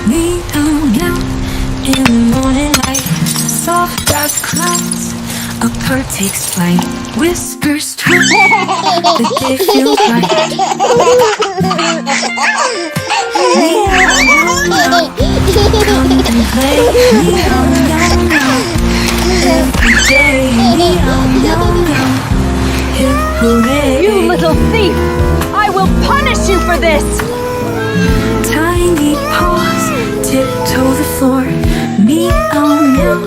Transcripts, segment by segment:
Meow meow in the morning light, soft as clouds. A bird takes flight, whispers tweet. The day feels right. Meow meow, come and play. Meow meow meow. Every day. Meow meow meow. Hip hooray! You little thief! I will punish you for this! Tiny paws tiptoe the floor. Meow meow,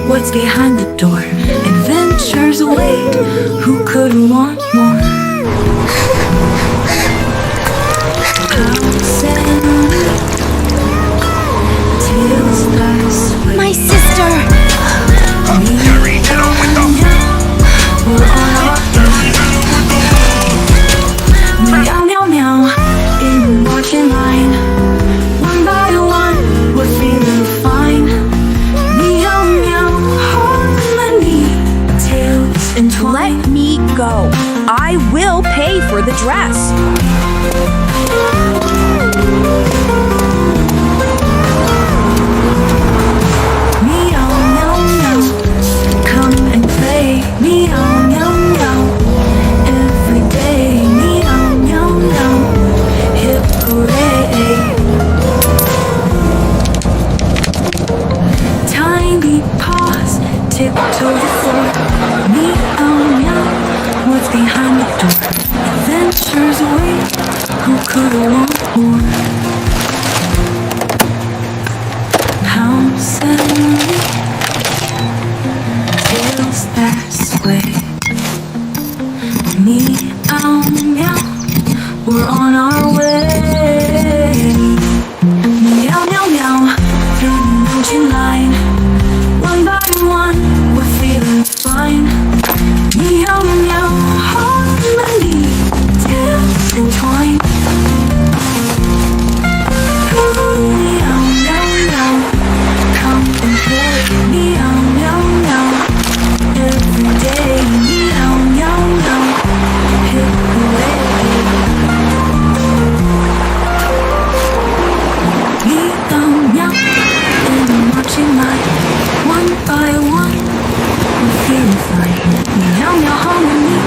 what's behind the door? Adventures await, who could want more? House and tales pass away. My sister! Meow meow, we're on our meow meow meow in the marching line. One by one, we're feeling fine. Meow meow, harmony, tails entwined. Let me go. I will pay for the dress. Meow meow meow, come and play. Meow meow meow, every day. Meow meow meow, hip hooray! Tiny paws tiptoe the floor. Meow meow, what's behind the door? Adventures await, who could want more? House and tales pass away. Meow meow, we're on our way. Meow meow meow, through the mountain line. One by one, we're feeling fine. Meow meow, harmony, tails entwined. Meow meow meow, come and play. Meow meow meow, every day. Meow meow meow, hip hooray! Meow meow in the marching line. One by one, we're feeling fine. Meow meow, harmony,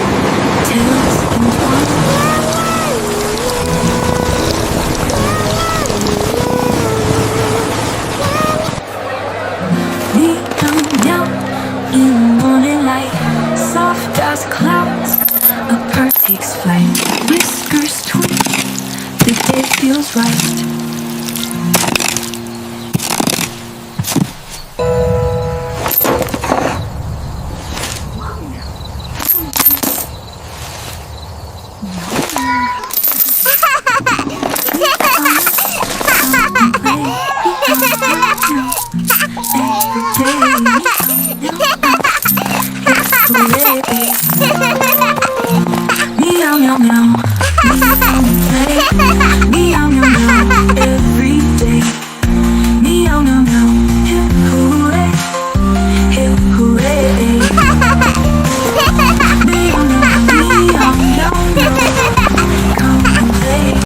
tails entwined. Meow meow in the morning light, soft as clouds. A bird takes flight, whiskers tweet. The day feels right. Meow meow meow, meow meow.